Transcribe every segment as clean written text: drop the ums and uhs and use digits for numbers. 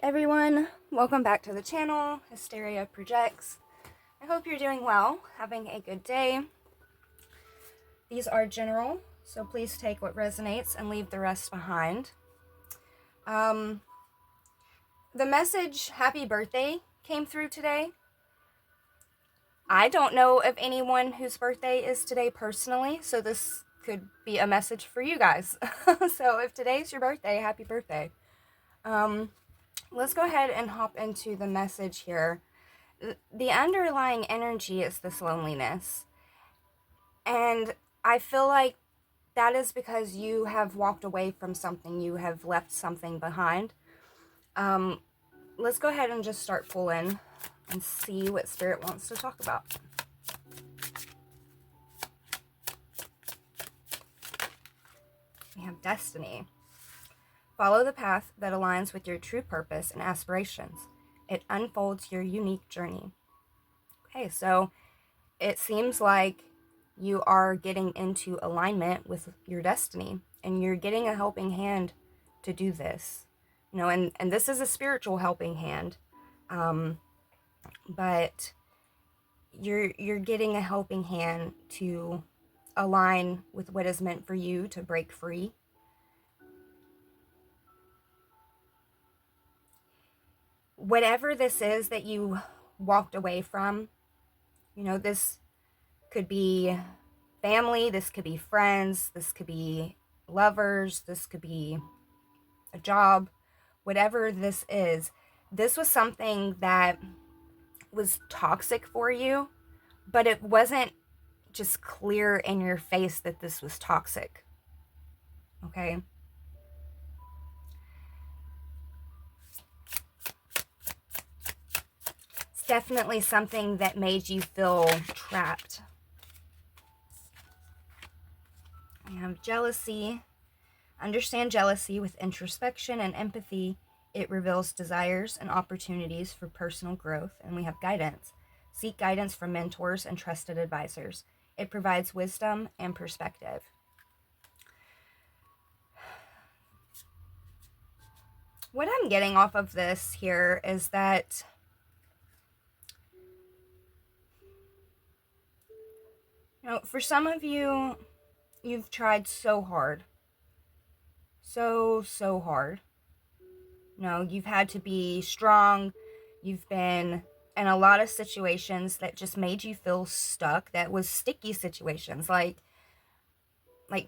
everyone, welcome back to the channel, Hysteria Projects. I hope you're doing well, having a good day. These are general, so please take what resonates and leave the rest behind. The message, happy birthday, came through today. I don't know of anyone whose birthday is today personally, so this could be a message for you guys. So if today's your birthday, happy birthday. Let's go ahead and hop into the message here. The underlying energy is this loneliness. And I feel like that is because you have walked away from something, you have left something behind. Let's go ahead and just start pulling and see what Spirit wants to talk about. We have destiny. Follow the path that aligns with your true purpose and aspirations. It unfolds your unique journey. Okay, so it seems like you are getting into alignment with your destiny and you're getting a helping hand to do this. You know, and this is a spiritual helping hand. But you're getting a helping hand to align with what is meant for you to break free. Whatever this is that you walked away from, you know, this could be family, this could be friends, this could be lovers, this could be a job, whatever this is, this was something that was toxic for you, but it wasn't just clear in your face that this was toxic. Okay? It's definitely something that made you feel trapped. We have jealousy. Understand jealousy with introspection and empathy. It reveals desires and opportunities for personal growth. And we have guidance. Seek guidance from mentors and trusted advisors. It provides wisdom and perspective. What I'm getting off of this here is that for some of you, you've tried so hard. So hard. You've had to be strong. You've been in a lot of situations that just made you feel stuck. That was sticky situations, like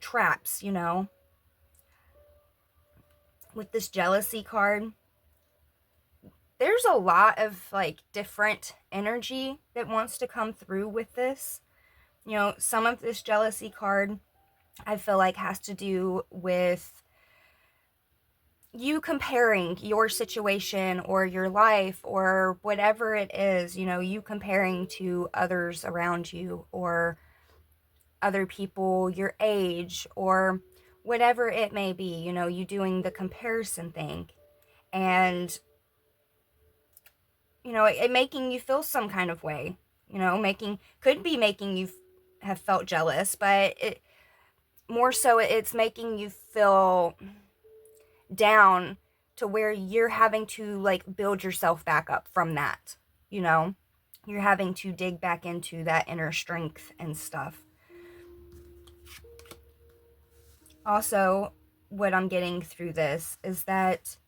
traps, With this jealousy card, there's a lot of different energy that wants to come through with this. Some of this jealousy card I feel like has to do with you comparing your situation or your life or whatever it is, you comparing to others around you or other people your age or whatever it may be, you doing the comparison thing and, it making you feel some kind of way, could be making you have felt jealous, but it more so it's making you feel down to where you're having to build yourself back up from that, you're having to dig back into that inner strength and stuff. Also, what I'm getting through this is that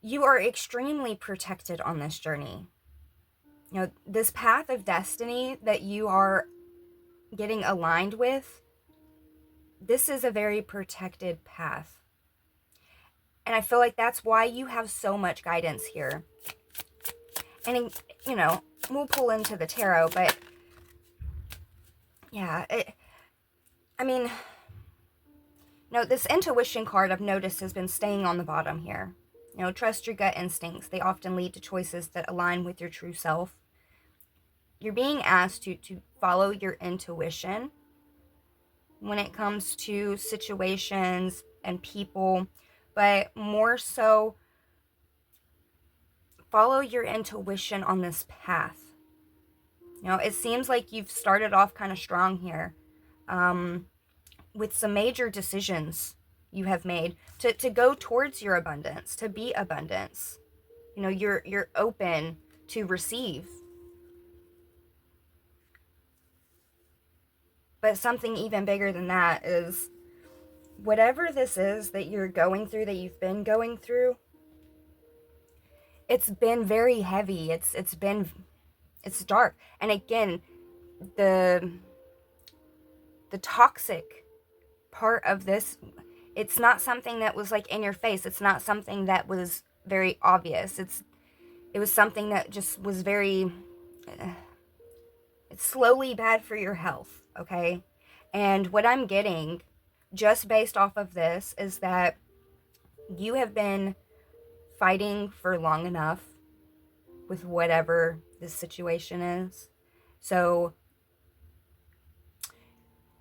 you are extremely protected on this journey. This path of destiny that you are getting aligned with, this is a very protected path. And I feel like that's why you have so much guidance here. And, we'll pull into the tarot, but yeah, this intuition card I've noticed has been staying on the bottom here. Trust your gut instincts. They often lead to choices that align with your true self. You're being asked to follow your intuition when it comes to situations and people, but more so follow your intuition on this path. You know, it seems like you've started off kind of strong here, with some major decisions you have made to go towards your abundance, to be abundance. You know, you're open to receive. But something even bigger than that is whatever this is that you're going through, that you've been going through, it's been very heavy. It's dark. And again, the toxic part of this, it's not something that was like in your face. It's not something that was very obvious. It was something that just was very it's slowly bad for your health, okay? And what I'm getting just based off of this is that you have been fighting for long enough with whatever this situation is. So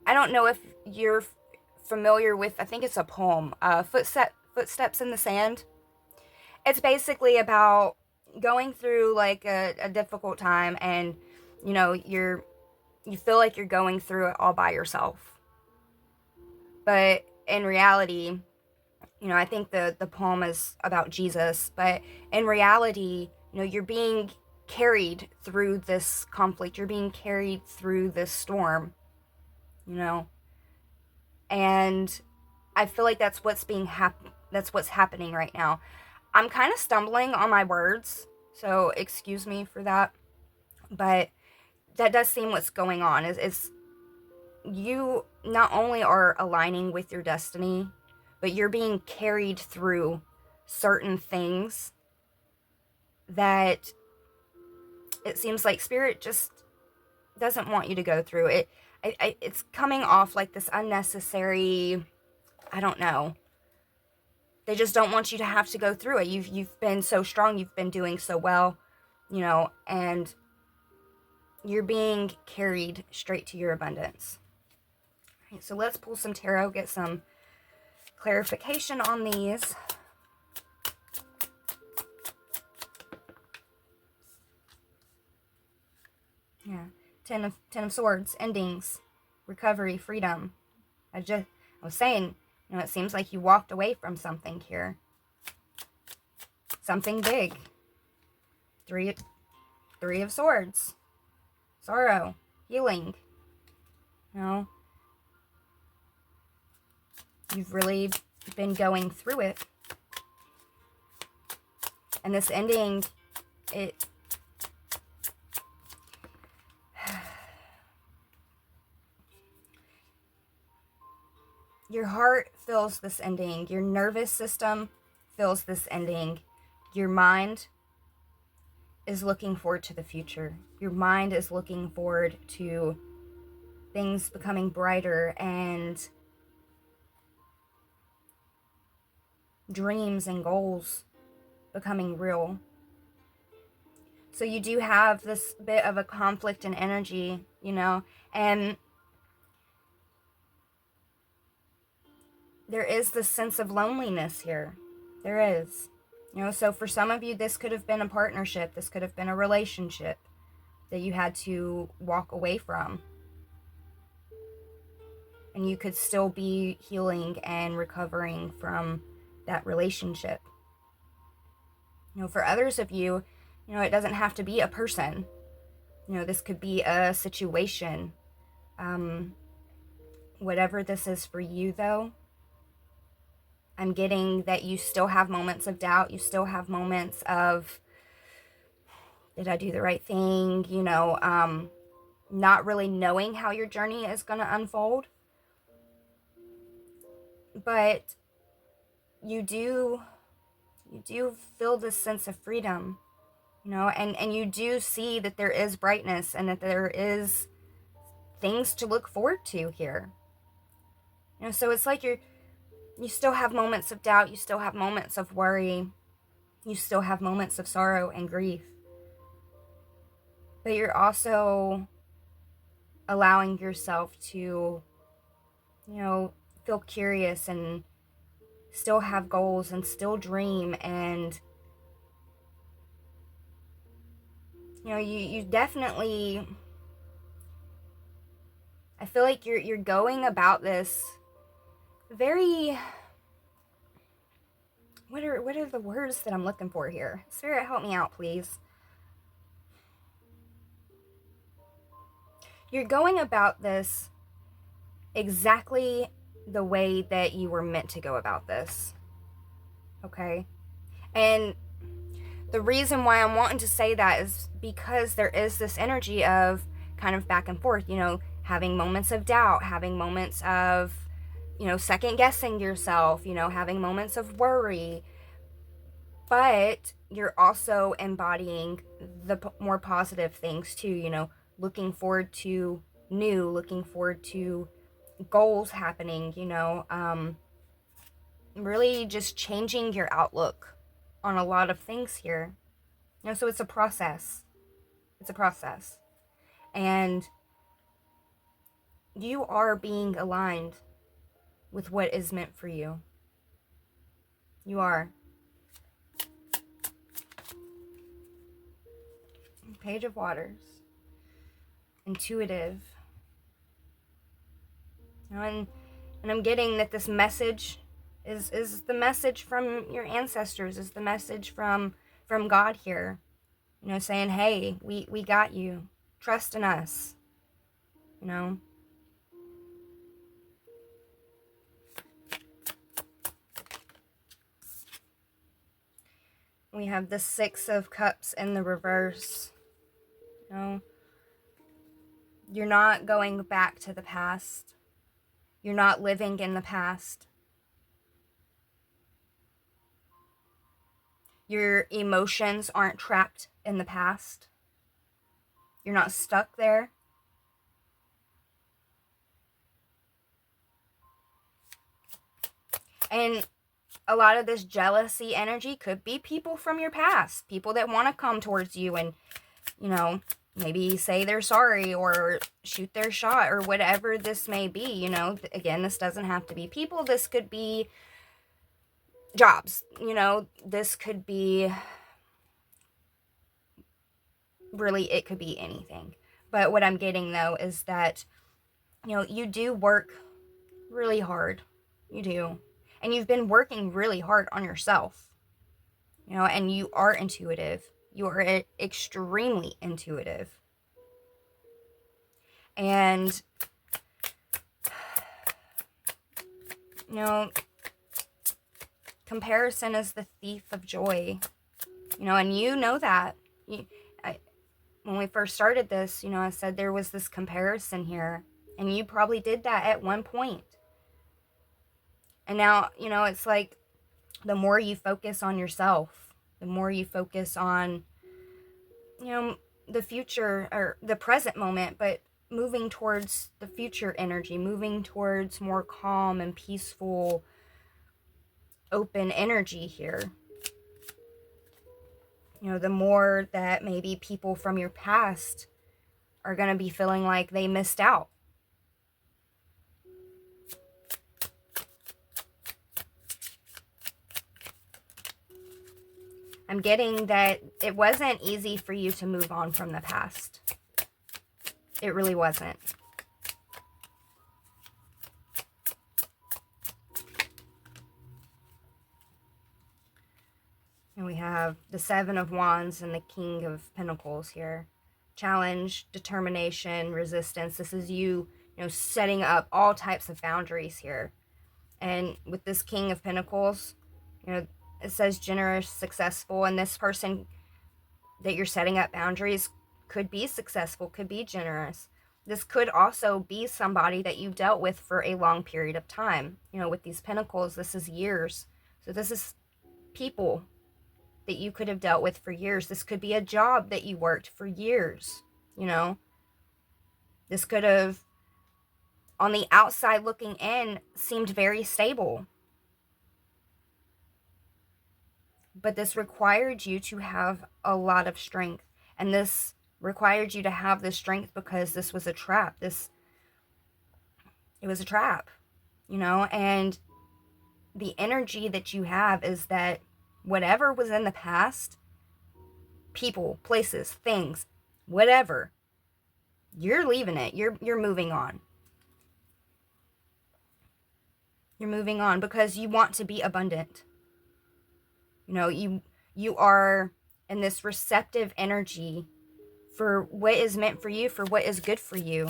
I don't know if you're familiar with, I think it's a poem, Footsteps in the Sand. It's basically about going through like a difficult time, and you know, you feel like you're going through it all by yourself. But in reality, you know, I think the poem is about Jesus, but in reality, you know, you're being carried through this conflict. You're being carried through this storm, you know. And I feel like that's what's happening right now. I'm kind of stumbling on my words, so excuse me for that. But that does seem what's going on is you not only are aligning with your destiny, but you're being carried through certain things that it seems like spirit just doesn't want you to go through it. It's coming off like this unnecessary, I don't know. They just don't want you to have to go through it. You've been so strong, you've been doing so well, you know, and you're being carried straight to your abundance. All right, so let's pull some tarot, get some clarification on these. Yeah, Ten of Swords, endings, recovery, freedom. I was saying, you know, it seems like you walked away from something here. Something big. Three of Swords. Sorrow. Healing. You know, you've really been going through it. And this ending, your heart feels this ending. Your nervous system feels this ending. Your mind is looking forward to the future. Your mind is looking forward to things becoming brighter and dreams and goals becoming real. So you do have this bit of a conflict in energy, you know, and there is this sense of loneliness here. There is. You know, so for some of you, this could have been a partnership. This could have been a relationship that you had to walk away from. And you could still be healing and recovering from that relationship. You know, for others of you, you know, it doesn't have to be a person. You know, this could be a situation. Whatever this is for you, though, I'm getting that you still have moments of doubt. You still have moments of, did I do the right thing? You know, not really knowing how your journey is going to unfold. But you do feel this sense of freedom, you know, and you do see that there is brightness and that there is things to look forward to here. You know, so it's like you still have moments of doubt, you still have moments of worry, you still have moments of sorrow and grief. But you're also allowing yourself to, you know, feel curious and still have goals and still dream. And you know, you definitely I feel like you're going about this very, what are the words that I'm looking for here? Spirit, help me out, please. You're going about this exactly the way that you were meant to go about this. Okay? And the reason why I'm wanting to say that is because there is this energy of kind of back and forth, having moments of doubt, having moments of, second guessing yourself, having moments of worry. But you're also embodying the more positive things too, looking forward to new, looking forward to goals happening, really just changing your outlook on a lot of things here. So it's a process. It's a process. And you are being aligned with what is meant for you. You are. Page of Waters. Intuitive. And I'm getting that this message is the message from your ancestors, is the message from God here. Saying, hey, we got you. Trust in us. We have the Six of Cups in the reverse. You're not going back to the past. You're not living in the past. Your emotions aren't trapped in the past. You're not stuck there. And a lot of this jealousy energy could be people from your past, people that want to come towards you and, maybe say they're sorry or shoot their shot or whatever this may be. Again, this doesn't have to be people. This could be jobs. This could be, really, it could be anything. But what I'm getting, though, is that, you do work really hard. You do. And you've been working really hard on yourself. And you are intuitive. You are extremely intuitive. And, comparison is the thief of joy. And you know that. When we first started this, I said there was this comparison here. And you probably did that at one point. And now, it's like the more you focus on yourself, the more you focus on, the future or the present moment, but moving towards the future energy, moving towards more calm and peaceful, open energy here. The more that maybe people from your past are going to be feeling like they missed out. I'm getting that it wasn't easy for you to move on from the past. It really wasn't. And we have the Seven of Wands and the King of Pentacles here. Challenge, determination, resistance. This is you, setting up all types of boundaries here. And with this King of Pentacles, it says generous, successful, and this person that you're setting up boundaries could be successful, could be generous. This could also be somebody that you dealt with for a long period of time. With these pentacles, this is years. So this is people that you could have dealt with for years. This could be a job that you worked for years, This could have, on the outside looking in, seemed very stable. But this required you to have a lot of strength. And this required you to have this strength because this was a trap. It was a trap, and the energy that you have is that whatever was in the past, people, places, things, whatever, you're leaving it. You're moving on. You're moving on because you want to be abundant. You know, you are in this receptive energy for what is meant for you, for what is good for you.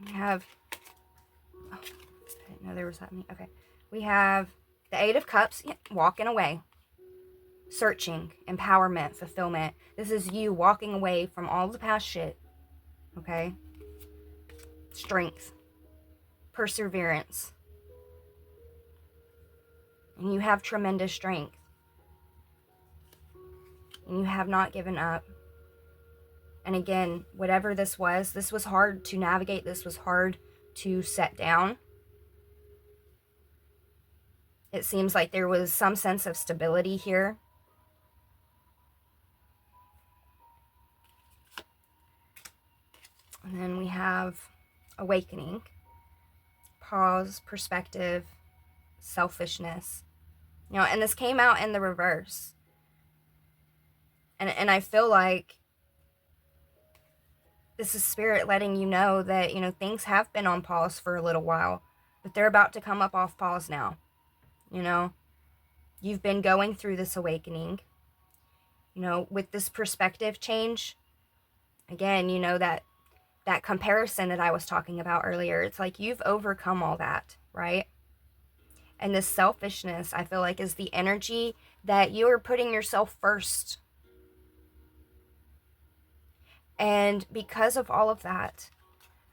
We have, oh, I didn't know there was that many. Okay. We have the Eight of Cups, walking away. Searching, empowerment, fulfillment. This is you walking away from all the past shit. Okay? Strength. Perseverance. And you have tremendous strength. And you have not given up. And again, whatever this was hard to navigate. This was hard to set down. It seems like there was some sense of stability here. And then we have awakening, pause, perspective, selfishness. You know, and this came out in the reverse. And I feel like this is spirit letting you know that, you know, things have been on pause for a little while, but they're about to come up off pause now. You know, you've been going through this awakening, you know, with this perspective change. Again, you know, that comparison that I was talking about earlier, it's like you've overcome all that, right? And this selfishness, I feel like, is the energy that you are putting yourself first. And because of all of that,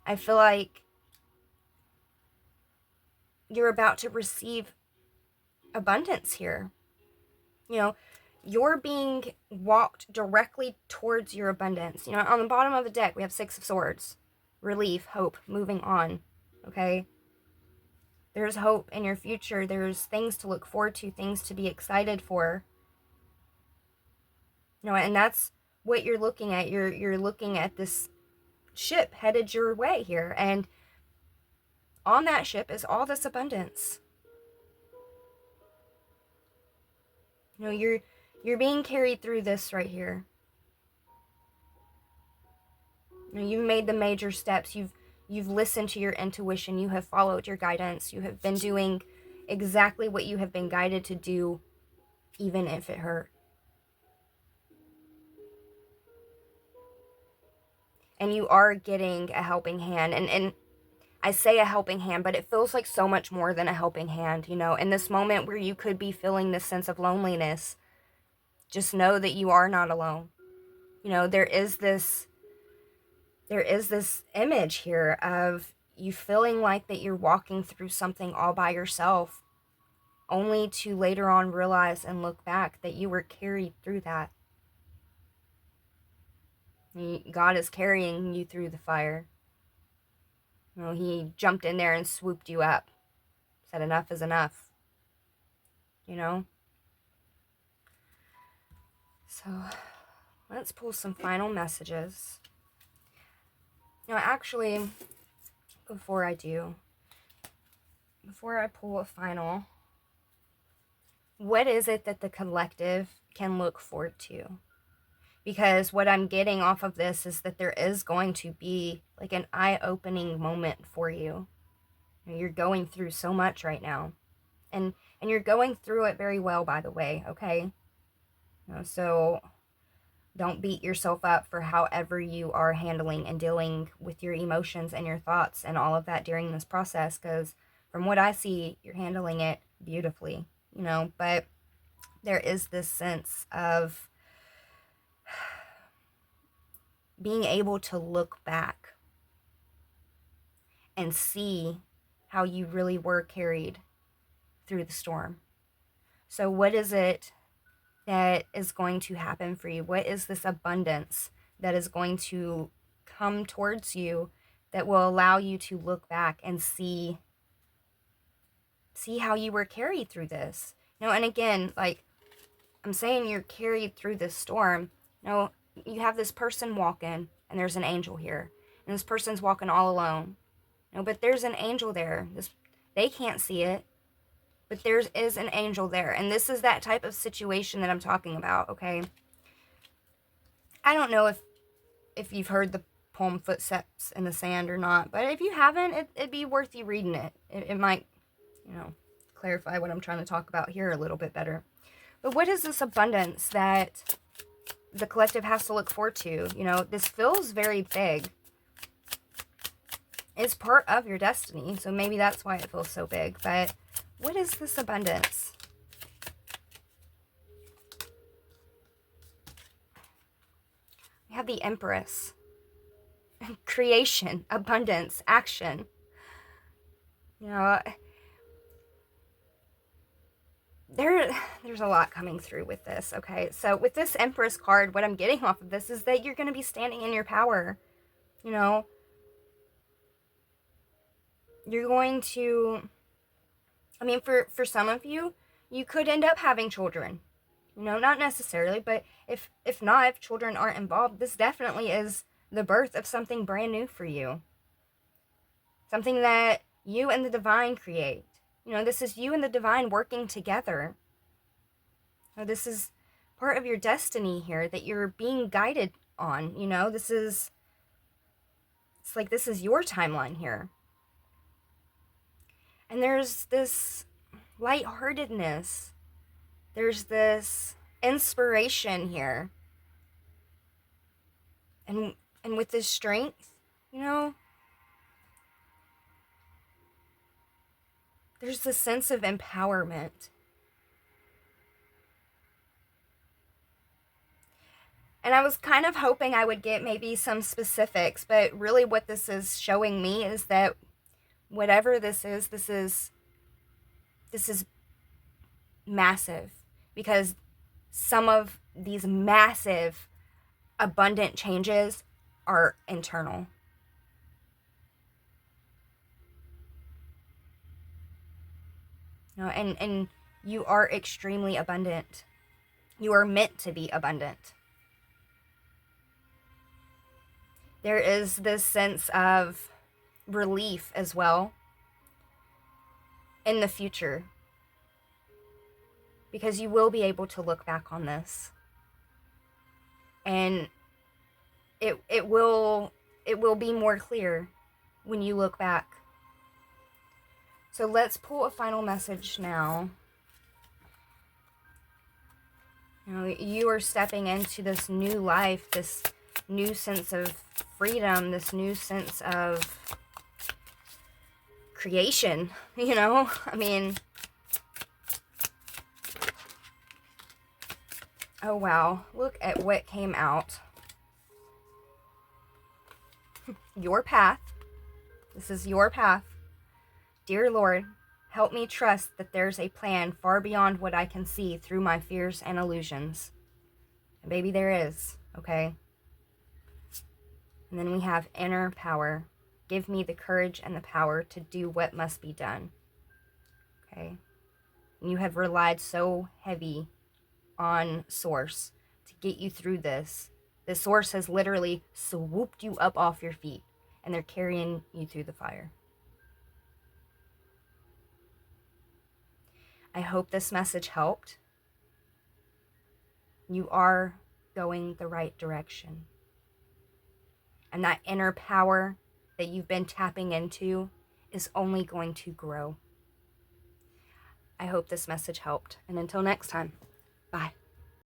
I feel like you're about to receive abundance here. You know, you're being walked directly towards your abundance. You know, on the bottom of the deck, we have Six of Swords. Relief, hope, moving on. Okay? There's hope in your future. There's things to look forward to, things to be excited for. You know, and that's what you're looking at. You're looking at this ship headed your way here. And on that ship is all this abundance. You know, you're being carried through this right here. You know, you've made the major steps. You've listened to your intuition. You have followed your guidance. You have been doing exactly what you have been guided to do, even if it hurt. And you are getting a helping hand. And I say a helping hand, but it feels like so much more than a helping hand, you know. In this moment where you could be feeling this sense of loneliness, just know that you are not alone. You know, there is this image here of you feeling like that you're walking through something all by yourself, only to later on realize and look back that you were carried through that. God is carrying you through the fire. You know, he jumped in there and swooped you up. Said enough is enough. You know? So, let's pull some final messages. You know, actually, before I pull a final, what is it that the collective can look forward to? Because what I'm getting off of this is that there is going to be like an eye-opening moment for you. You're going through so much right now. And you're going through it very well, by the way, okay? So don't beat yourself up for however you are handling and dealing with your emotions and your thoughts and all of that during this process, because from what I see, you're handling it beautifully, you know, but there is this sense of being able to look back and see how you really were carried through the storm. So what is it that is going to happen for you? What is this abundance that is going to come towards you that will allow you to look back and see how you were carried through this? You know, and again, like I'm saying, you're carried through this storm. You know, you have this person walking, and there's an angel here, and this person's walking all alone. You know, but there's an angel there. They can't see it, but there is an angel there, and this is that type of situation that I'm talking about. Okay, I don't know if you've heard the poem Footsteps in the Sand or not. But if you haven't, it'd be worth you reading it. It might, clarify what I'm trying to talk about here a little bit better. But what is this abundance that the collective has to look forward to? This feels very big. It's part of your destiny, so maybe that's why it feels so big. But what is this abundance? We have the Empress. Creation, abundance, action. There's a lot coming through with this, okay? So with this Empress card, what I'm getting off of this is that you're going to be standing in your power. You're going to, for some of you, you could end up having children. Not necessarily, but if not, if children aren't involved, this definitely is the birth of something brand new for you. Something that you and the divine create. This is you and the divine working together. This is part of your destiny here that you're being guided on. This is your timeline here. And there's this lightheartedness. There's this inspiration here. And with this strength, there's this sense of empowerment. And I was kind of hoping I would get maybe some specifics, but really what this is showing me is that whatever this is massive, because some of these massive abundant changes are internal. And you are extremely abundant. You are meant to be abundant. There is this sense of relief as well in the future, because you will be able to look back on this, and it will be more clear when you look back. So let's pull a final message now. You are stepping into this new life, this new sense of freedom, this new sense of creation, oh wow, look at what came out. Your path. This is your path. Dear Lord, help me trust that there's a plan far beyond what I can see through my fears and illusions. And baby, there is, okay? And then we have inner power. Give me the courage and the power to do what must be done. Okay? You have relied so heavy on Source to get you through this. The Source has literally swooped you up off your feet, and they're carrying you through the fire. I hope this message helped. You are going the right direction. And that inner power that you've been tapping into is only going to grow. I hope this message helped. And until next time, bye.